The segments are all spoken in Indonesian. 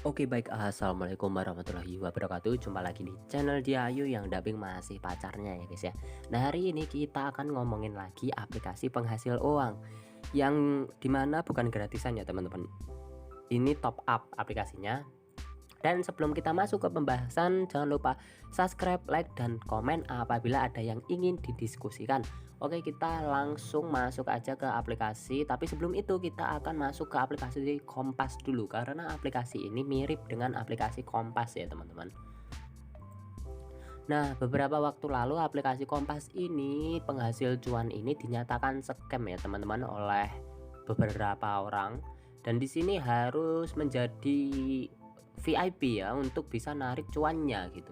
Oke baik, assalamualaikum warahmatullahi wabarakatuh. Jumpa lagi di channel Diayu yang dubbing masih pacarnya ya guys ya. Nah hari ini kita akan ngomongin lagi aplikasi penghasil uang yang dimana bukan gratisan ya teman-teman. Ini top up aplikasinya. Dan sebelum kita masuk ke pembahasan, jangan lupa subscribe, like, dan komen apabila ada yang ingin didiskusikan. Oke, kita langsung masuk aja ke aplikasi. Tapi sebelum itu kita akan masuk ke aplikasi Kompas dulu, karena aplikasi ini mirip dengan aplikasi Kompas ya teman-teman. Nah, beberapa waktu lalu aplikasi Kompas ini penghasil cuan ini dinyatakan scam ya teman-teman oleh beberapa orang, dan di sini harus menjadi VIP ya untuk bisa narik cuannya gitu.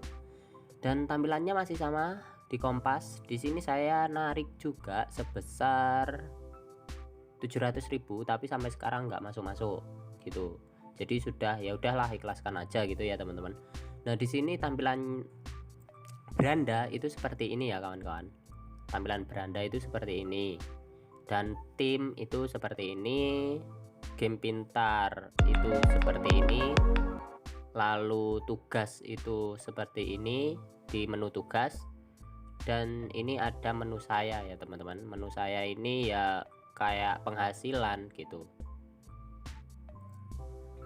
Dan tampilannya masih sama di Kompas. Di sini saya narik juga sebesar 700.000 tapi sampai sekarang nggak masuk-masuk gitu. Jadi sudah, ya udahlah, ikhlaskan aja gitu ya teman-teman. Nah, di sini tampilan beranda itu seperti ini ya kawan-kawan. Tampilan beranda itu seperti ini. Dan tim itu seperti ini. Game pintar itu seperti ini. Lalu tugas itu seperti ini di menu tugas. Dan ini ada menu saya ya teman-teman. Menu saya ini ya kayak penghasilan gitu.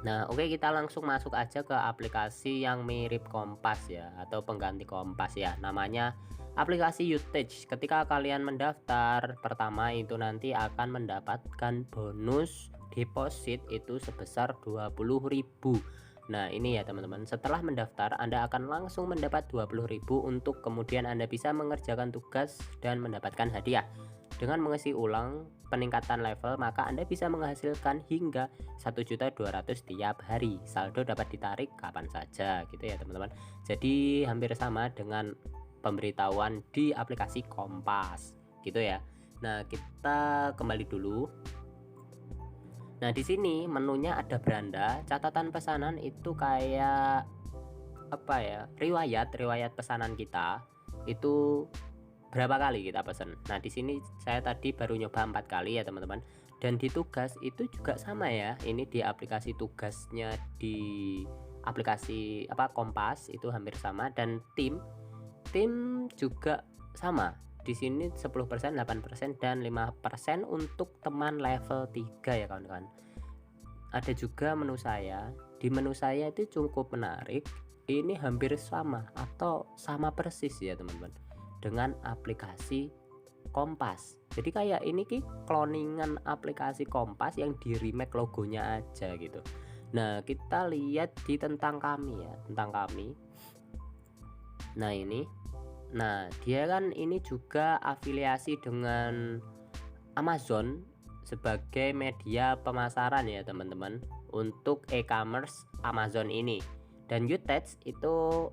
Nah, oke, kita langsung masuk aja ke aplikasi yang mirip Kompas ya, atau pengganti Kompas ya. Namanya aplikasi Utech. Ketika kalian mendaftar, pertama itu nanti akan mendapatkan bonus deposit itu sebesar 20.000. Nah, ini ya teman-teman. Setelah mendaftar, Anda akan langsung mendapat 20.000 untuk kemudian Anda bisa mengerjakan tugas dan mendapatkan hadiah. Dengan mengisi ulang peningkatan level, maka Anda bisa menghasilkan hingga 1.200.000 tiap hari. Saldo dapat ditarik kapan saja gitu ya teman-teman. Jadi hampir sama dengan pemberitahuan di aplikasi Kompas gitu ya. Nah, kita kembali dulu. Nah, di sini menunya ada beranda, catatan pesanan itu kayak apa ya? Riwayat pesanan kita itu berapa kali kita pesan. Nah, di sini saya tadi baru nyoba 4 kali ya teman-teman. Dan di tugas itu juga sama ya. Ini di aplikasi tugasnya di aplikasi Kompas itu hampir sama, dan tim juga sama. Di sini 10%, 8%, dan 5% untuk teman level 3 ya kawan-kawan. Ada juga menu saya. Di menu saya itu cukup menarik. Ini hampir sama atau sama persis ya teman-teman dengan aplikasi Kompas. Jadi kayak ini cloningan aplikasi Kompas yang di remake logonya aja gitu. Nah, kita lihat di tentang kami ya, tentang kami. Nah, ini. Nah, dia kan ini juga afiliasi dengan Amazon sebagai media pemasaran ya teman-teman untuk e-commerce Amazon ini. Dan Utech itu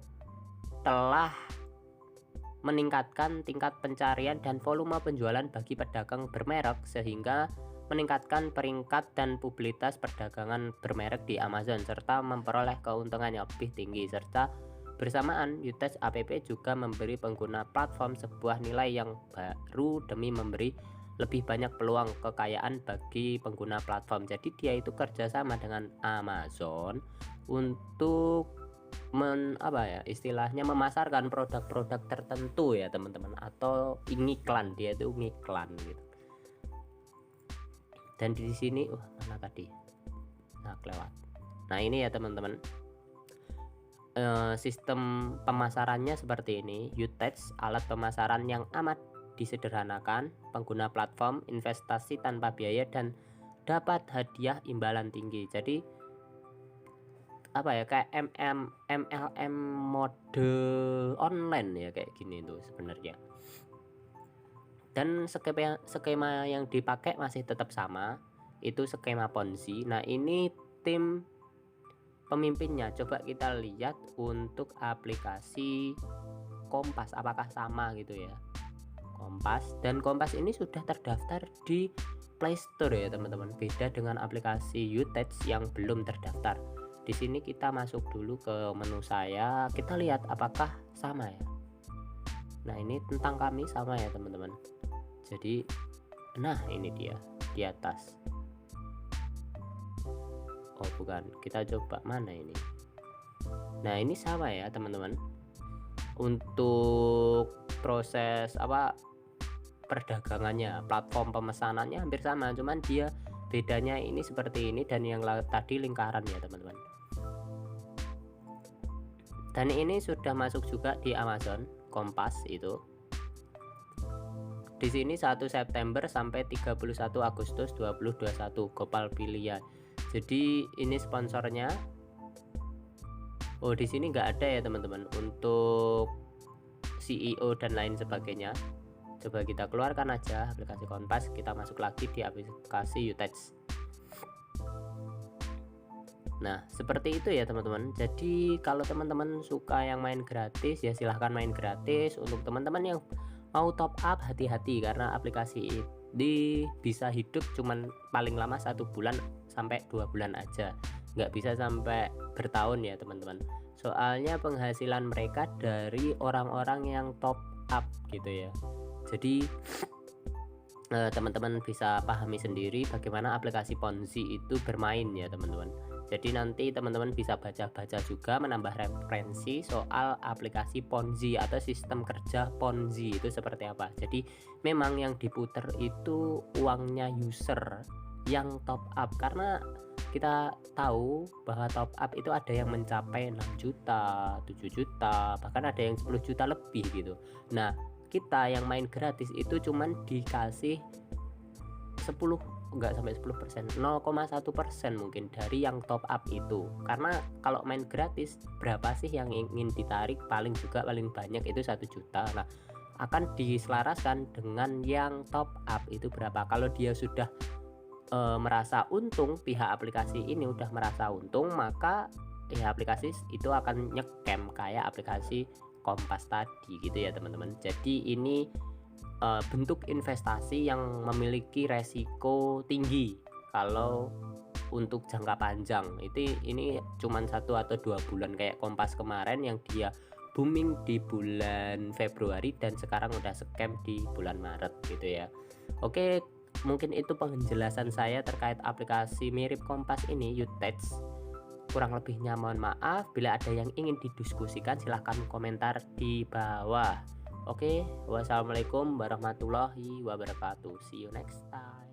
telah meningkatkan tingkat pencarian dan volume penjualan bagi pedagang bermerek sehingga meningkatkan peringkat dan publisitas perdagangan bermerek di Amazon serta memperoleh keuntungan yang lebih tinggi. Serta bersamaan, Utech app juga memberi pengguna platform sebuah nilai yang baru demi memberi lebih banyak peluang kekayaan bagi pengguna platform. Jadi dia itu kerjasama dengan Amazon untuk istilahnya memasarkan produk-produk tertentu ya teman-teman, atau ngiklan. Dia itu ngiklan gitu. Dan di sini mana tadi? Nah, kelewat. Nah, ini ya teman-teman. Sistem pemasarannya seperti ini. Utech, alat pemasaran yang amat disederhanakan, pengguna platform, investasi tanpa biaya, dan dapat hadiah imbalan tinggi. Jadi kayak MLM mode online ya, kayak gini tuh sebenarnya. Dan skema yang dipakai masih tetap sama, itu skema Ponzi. Nah, ini tim pemimpinnya. Coba kita lihat untuk aplikasi Kompas apakah sama gitu ya. Kompas ini sudah terdaftar di Play Store ya teman-teman. Beda dengan aplikasi Utech yang belum terdaftar. Di sini kita masuk dulu ke menu saya, kita lihat apakah sama ya. Nah, ini tentang kami sama ya teman-teman. Jadi, nah ini dia di atas. Oh bukan, kita coba mana ini. Nah ini sama ya teman-teman, untuk proses perdagangannya, platform pemesanannya hampir sama, cuman dia bedanya ini seperti ini, dan yang tadi lingkaran ya teman-teman. Dan ini sudah masuk juga di Amazon Kompas itu. Di sini 1 September sampai 31 Agustus 2021 Gopalpilia. Jadi ini sponsornya. Oh di sini nggak ada ya teman-teman untuk CEO dan lain sebagainya. Coba kita keluarkan aja aplikasi Kompas, kita masuk lagi di aplikasi Utex. Nah seperti itu ya teman-teman. Jadi kalau teman-teman suka yang main gratis ya silahkan main gratis. Untuk teman-teman yang mau top up, hati-hati karena aplikasi ini bisa hidup cuman paling lama 1 bulan sampai 2 bulan aja, nggak bisa sampai bertahun ya teman-teman. Soalnya penghasilan mereka dari orang-orang yang top up gitu ya. Jadi teman-teman bisa pahami sendiri bagaimana aplikasi Ponzi itu bermain ya teman-teman. Jadi nanti teman-teman bisa baca-baca juga, menambah referensi soal aplikasi Ponzi atau sistem kerja Ponzi itu seperti apa. Jadi memang yang diputer itu uangnya user yang top up, karena kita tahu bahwa top up itu ada yang mencapai 6 juta, 7 juta, bahkan ada yang 10 juta lebih gitu. Nah kita yang main gratis itu cuman dikasih 10, enggak sampai 10%, 0,1% mungkin dari yang top up itu. Karena kalau main gratis berapa sih yang ingin ditarik, paling banyak itu 1 juta. Nah akan diselaraskan dengan yang top up itu berapa. Kalau dia sudah merasa untung, pihak aplikasi ini udah merasa untung, maka ya aplikasi itu akan nyekem kayak aplikasi Kompas tadi gitu ya teman-teman. Jadi ini bentuk investasi yang memiliki resiko tinggi kalau untuk jangka panjang. Ini cuman 1 atau 2 bulan kayak Kompas kemarin yang dia booming di bulan Februari dan sekarang udah scam di bulan Maret gitu ya. Oke, mungkin itu penjelasan saya terkait aplikasi mirip Kompas ini, Utex. Kurang lebihnya mohon maaf. Bila ada yang ingin didiskusikan silahkan komentar di bawah. Oke, wassalamualaikum warahmatullahi wabarakatuh. See you next time.